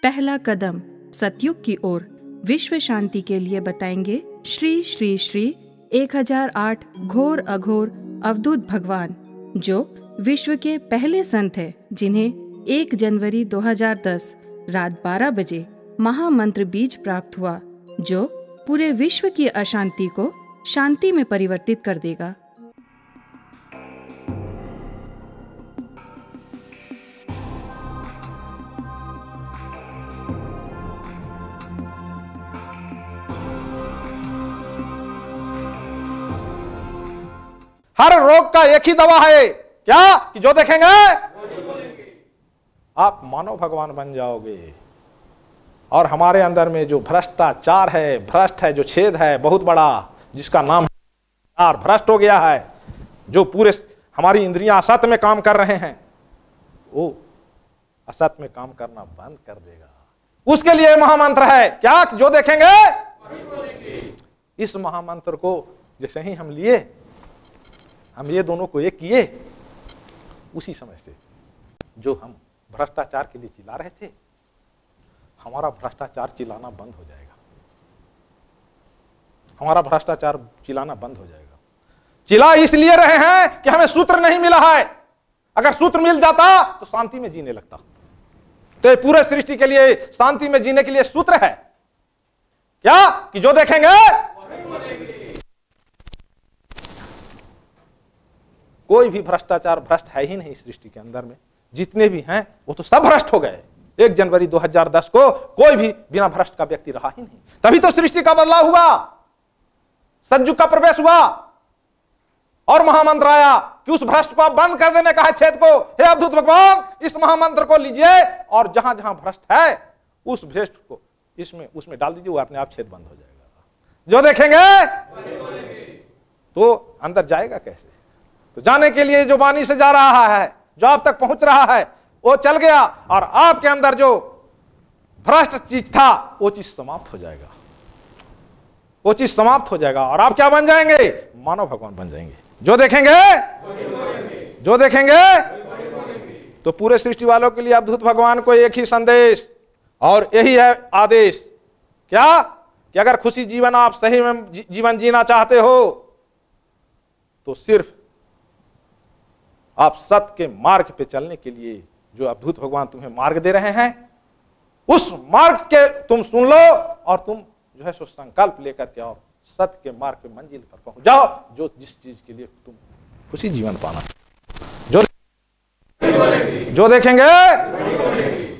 पहला कदम सतयुग की ओर विश्व शांति के लिए बताएंगे श्री श्री श्री 1008 घोर अघोर अवधूत भगवान, जो विश्व के पहले संत हैं, जिन्हें 1 जनवरी 2010 रात 12 बजे महामंत्र बीज प्राप्त हुआ, जो पूरे विश्व की अशांति को शांति में परिवर्तित कर देगा। हर रोग का एक ही दवा है, क्या? कि जो देखेंगे आप मानव भगवान बन जाओगे। और हमारे अंदर में जो भ्रष्टाचार है, भ्रष्ट है, जो छेद है बहुत बड़ा, जिसका नाम भ्रष्ट हो गया है, जो पूरे हमारी इंद्रियां असत में काम कर रहे हैं, वो असत में काम करना बंद कर देगा। उसके लिए महामंत्र है, क्या? जो देखेंगे। इस महामंत्र को जैसे ही हम लिए, हम ये दोनों को एक किए, उसी समय से जो हम भ्रष्टाचार के लिए चिल्ला रहे थे, हमारा भ्रष्टाचार चिल्लाना बंद हो जाएगा। हमारा भ्रष्टाचार चिल्लाना बंद हो जाएगा। चिल्ला इसलिए रहे हैं कि हमें सूत्र नहीं मिला है। अगर सूत्र मिल जाता तो शांति में जीने लगता। तो पूरे सृष्टि के लिए शांति में जीने के लिए सूत्र है, क्या? कि जो देखेंगे। कोई भी भ्रष्टाचार भ्रष्ट है ही नहीं सृष्टि के अंदर में। जितने भी हैं वो तो सब भ्रष्ट हो गए। 1 जनवरी 2010 को कोई भी बिना भ्रष्ट का व्यक्ति रहा ही नहीं। तभी तो सृष्टि का बदलाव हुआ, सतयुग का प्रवेश हुआ, और महामंत्र आया कि उस भ्रष्ट को आप बंद कर देने का है, छेद को। हे अवधूत भगवान, इस महामंत्र को लीजिए और जहां जहां भ्रष्ट है उस भ्रष्ट को उसमें डाल दीजिए, वो अपने आप छेद बंद हो जाएगा। जो देखेंगे तो अंदर जाएगा कैसे? तो जाने के लिए जो वाणी से जा रहा है, जो आप तक पहुंच रहा है, वो चल गया, और आपके अंदर जो भ्रष्ट चीज था वो चीज समाप्त हो जाएगा। वो चीज समाप्त हो जाएगा और आप क्या बन जाएंगे? मानव भगवान बन जाएंगे। जो देखेंगे, जो देखेंगे। तो पूरे सृष्टि वालों के लिए अवधूत भगवान को एक ही संदेश और यही है आदेश, क्या? कि अगर खुशी जीवन आप सही में जीवन जीना चाहते हो तो सिर्फ आप सत्य के मार्ग पे चलने के लिए जो अवधूत भगवान तुम्हें मार्ग दे रहे हैं, उस मार्ग के तुम सुन लो और तुम जो है सो संकल्प लेकर के और सत्य के मार्ग पे मंजिल पर पहुंच जाओ, जो जिस चीज के लिए तुम खुशी जीवन पाना। जो देखेंगे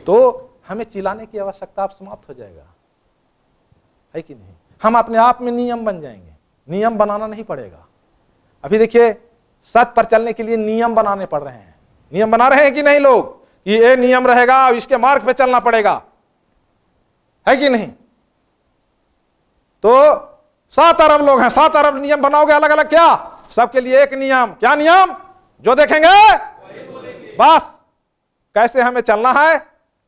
तो हमें चिल्लाने की आवश्यकता अब समाप्त हो जाएगा, है कि नहीं? हम अपने आप में नियम बन जाएंगे। नियम बनाना नहीं पड़ेगा। अभी देखिए, सत्य पर चलने के लिए नियम बनाने पड़ रहे हैं। नियम बना रहे हैं कि नहीं लोग? कि ये नियम रहेगा, इसके मार्ग पे चलना पड़ेगा, है कि नहीं? तो 7 अरब लोग हैं, 7 अरब नियम बनाओगे अलग अलग, क्या? सबके लिए एक नियम। क्या नियम? जो देखेंगे बस। कैसे हमें चलना है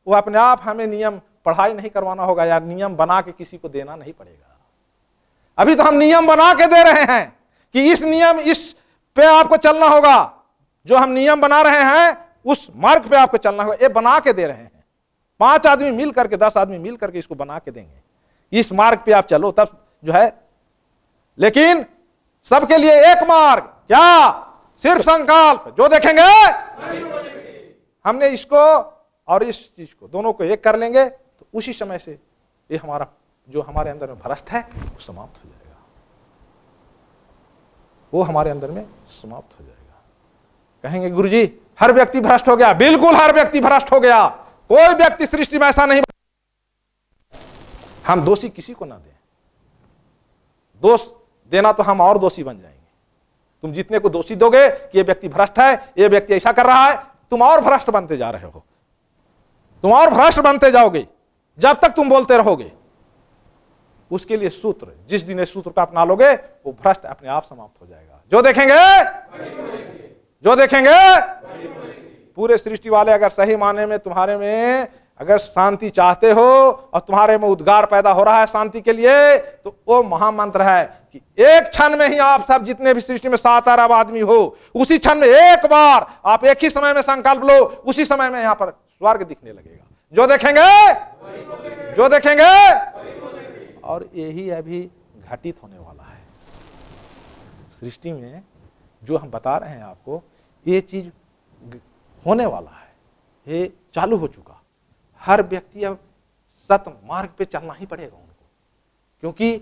वो अपने आप, हमें नियम पढ़ाई नहीं करवाना होगा यार, नियम बना के किसी को देना नहीं पड़ेगा। अभी तो हम नियम बना के दे रहे हैं कि इस नियम, इस पे आपको चलना होगा। जो हम नियम बना रहे हैं उस मार्ग पे आपको चलना होगा। ये बना के दे रहे हैं। 5 आदमी मिल करके, 10 आदमी मिल करके इसको बना के देंगे। इस मार्ग पे आप चलो, तब जो है। लेकिन सबके लिए एक मार्ग, क्या? सिर्फ संकल्प। जो देखेंगे, हमने इसको और इस चीज को दोनों को एक कर लेंगे तो उसी समय से ये हमारा जो हमारे अंदर में भ्रष्ट है वो समाप्त हो जाएगा। वो हमारे अंदर में समाप्त हो जाएगा। कहेंगे गुरुजी हर व्यक्ति भ्रष्ट हो गया। बिल्कुल हर व्यक्ति भ्रष्ट हो गया। कोई व्यक्ति सृष्टि में ऐसा नहीं। हम दोषी किसी को ना दें। दोष देना तो हम और दोषी बन जाएंगे। तुम जितने को दोषी दोगे कि ये व्यक्ति भ्रष्ट है, ये व्यक्ति ऐसा कर रहा है, तुम और भ्रष्ट बनते जा रहे हो। तुम और भ्रष्ट बनते जाओगे जब तक तुम बोलते रहोगे। उसके लिए सूत्र, जिस दिन इस सूत्र का अपना लोगे वो भ्रष्ट अपने आप समाप्त हो जाएगा। जो देखेंगे, जो देखेंगे। पूरे सृष्टि वाले अगर सही माने में तुम्हारे में अगर शांति चाहते हो और तुम्हारे में उद्गार पैदा हो रहा है शांति के लिए, तो वो महामंत्र है कि एक क्षण में ही आप सब जितने भी सृष्टि में 7 अरब आदमी हो, उसी क्षण में एक बार आप एक ही समय में संकल्प लो, उसी समय में यहां पर स्वर्ग दिखने लगेगा। जो देखेंगे, जो देखेंगे, और यही अभी घटित होने वाला है सृष्टि में। जो हम बता रहे हैं आपको, ये चीज होने वाला है, ये चालू हो चुका। हर व्यक्ति अब सत्य मार्ग पे चलना ही पड़ेगा उनको, क्योंकि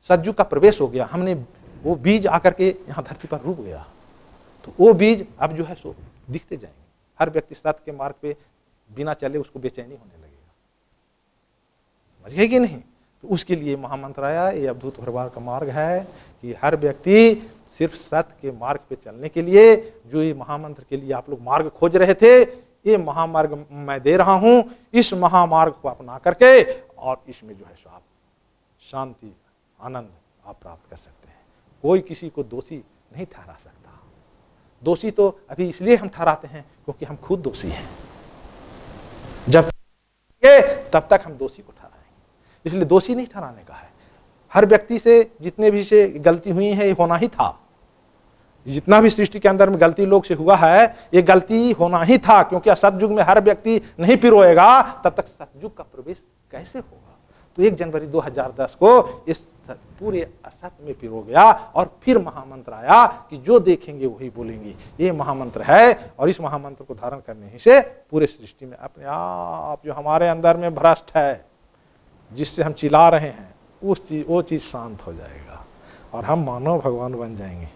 सतयुग का प्रवेश हो गया। हमने वो बीज आकर के यहाँ धरती पर रुक गया, तो वो बीज अब जो है सो दिखते जाएंगे। हर व्यक्ति सत्य के मार्ग पे बिना चले उसको बेचैनी होने लगेगा, समझ गए कि नहीं? तो उसके लिए महामंत्र आया, ये अवधूत भगवान का मार्ग है कि हर व्यक्ति सिर्फ सत्य के मार्ग पे चलने के लिए, जो ये महामंत्र के लिए आप लोग मार्ग खोज रहे थे, ये महामार्ग मैं दे रहा हूं। इस महामार्ग को अपना करके और इसमें जो है सो आप शांति आनंद आप प्राप्त कर सकते हैं। कोई किसी को दोषी नहीं ठहरा सकता। दोषी तो अभी इसलिए हम ठहराते हैं क्योंकि हम खुद दोषी हैं। जब तब तक हम दोषी को ठहराएंगे, इसलिए दोषी नहीं ठहराने का है। हर व्यक्ति से जितने भी से गलती हुई है, ये होना ही था। जितना भी सृष्टि के अंदर में गलती लोग से हुआ है, ये गलती होना ही था, क्योंकि असतयुग में हर व्यक्ति नहीं पिरोएगा, तब तक सतयुग का प्रवेश कैसे होगा? तो 1 जनवरी 2010 को इस पूरे असत्य में पिरो गया और फिर महामंत्र आया कि जो देखेंगे वही बोलेंगे। ये महामंत्र है, और इस महामंत्र को धारण करने ही से पूरे सृष्टि में अपने आप जो हमारे अंदर में भ्रष्ट है, जिससे हम चिल्ला रहे हैं, वो चीज शांत हो जाएगा और हम मानव भगवान बन जाएंगे।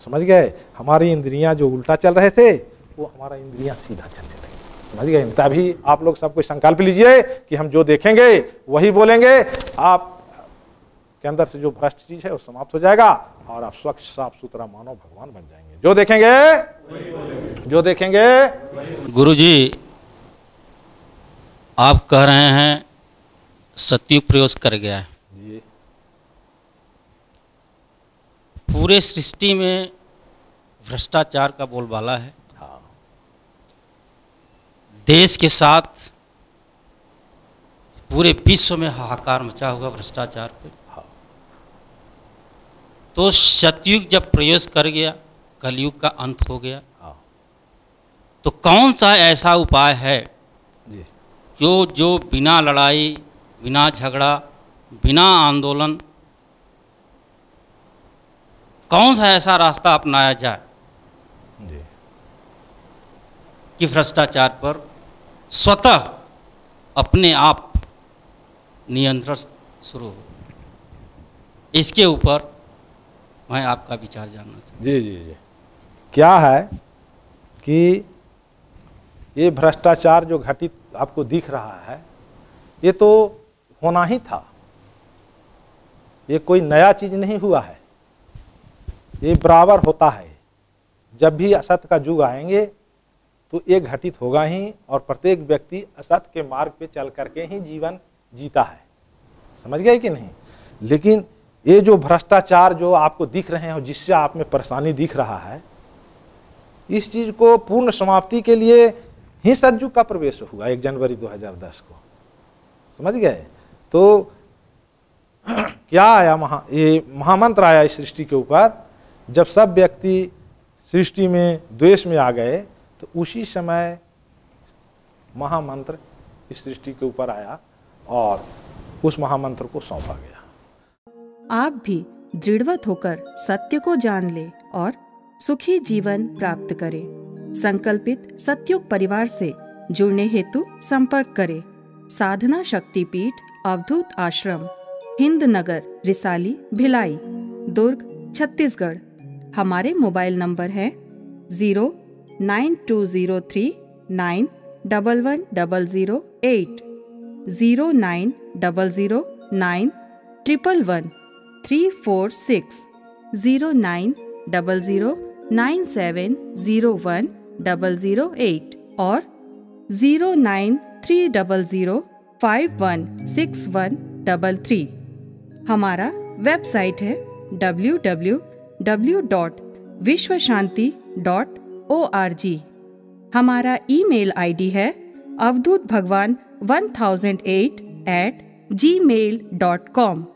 समझ गए? हमारी इंद्रियां जो उल्टा चल रहे थे, वो हमारा इंद्रियां सीधा चलने लगी। समझ गए? तभी आप लोग सब कोई संकल्प लीजिए कि हम जो देखेंगे वही बोलेंगे। आप के अंदर से जो भ्रष्ट चीज है वो समाप्त हो जाएगा और आप स्वच्छ साफ सुथरा मानव भगवान बन जाएंगे। जो देखेंगे, जो देखेंगे। गुरुजी, आप कह रहे हैं सतयुग प्रवेश कर गया है, पूरे सृष्टि में भ्रष्टाचार का बोलबाला है। हाँ। देश के साथ पूरे विश्व में हाहाकार मचा हुआ भ्रष्टाचार पे। हाँ। तो सतयुग जब प्रवेश कर गया, कलयुग का अंत हो गया। हाँ। तो कौन सा ऐसा उपाय है जी, जो बिना लड़ाई, बिना झगड़ा, बिना आंदोलन, कौन सा ऐसा रास्ता अपनाया जाए जी, कि भ्रष्टाचार पर स्वतः अपने आप नियंत्रण शुरू हो? इसके ऊपर मैं आपका विचार जानना चाहता हूँ। जी जी जी। क्या है कि ये भ्रष्टाचार जो घटित आपको दिख रहा है, ये तो होना ही था। ये कोई नया चीज नहीं हुआ है, ये बराबर होता है। जब भी असत्य का युग आएंगे तो ये घटित होगा ही, और प्रत्येक व्यक्ति असत्य के मार्ग पे चल करके ही जीवन जीता है। समझ गए कि नहीं? लेकिन ये जो भ्रष्टाचार जो आपको दिख रहे हैं और जिससे आप में परेशानी दिख रहा है, इस चीज को पूर्ण समाप्ति के लिए ही सतयुग का प्रवेश हुआ 1 जनवरी 2010 को। समझ गए? तो क्या आया? ये महामंत्र आया इस सृष्टि के ऊपर। जब सब व्यक्ति सृष्टि में द्वेष में आ गए, तो उसी समय महामंत्र इस सृष्टि के ऊपर आया और उस महामंत्र को सौंपा गया। आप भी दृढ़वत होकर सत्य को जान ले और सुखी जीवन प्राप्त करें। संकल्पित सतयुग परिवार से जुड़ने हेतु संपर्क करें। साधना शक्तिपीठ अवधूत आश्रम, हिंद नगर, रिसाली, भिलाई, दुर्ग, छत्तीसगढ़। हमारे मोबाइल नंबर हैं 09203911008, 09009111346, 09009701008 और 09300516133। हमारा वेबसाइट है www.vishwashanti.org। हमारा ईमेल आईडी है avdutbhagwan 1008@gmail.com।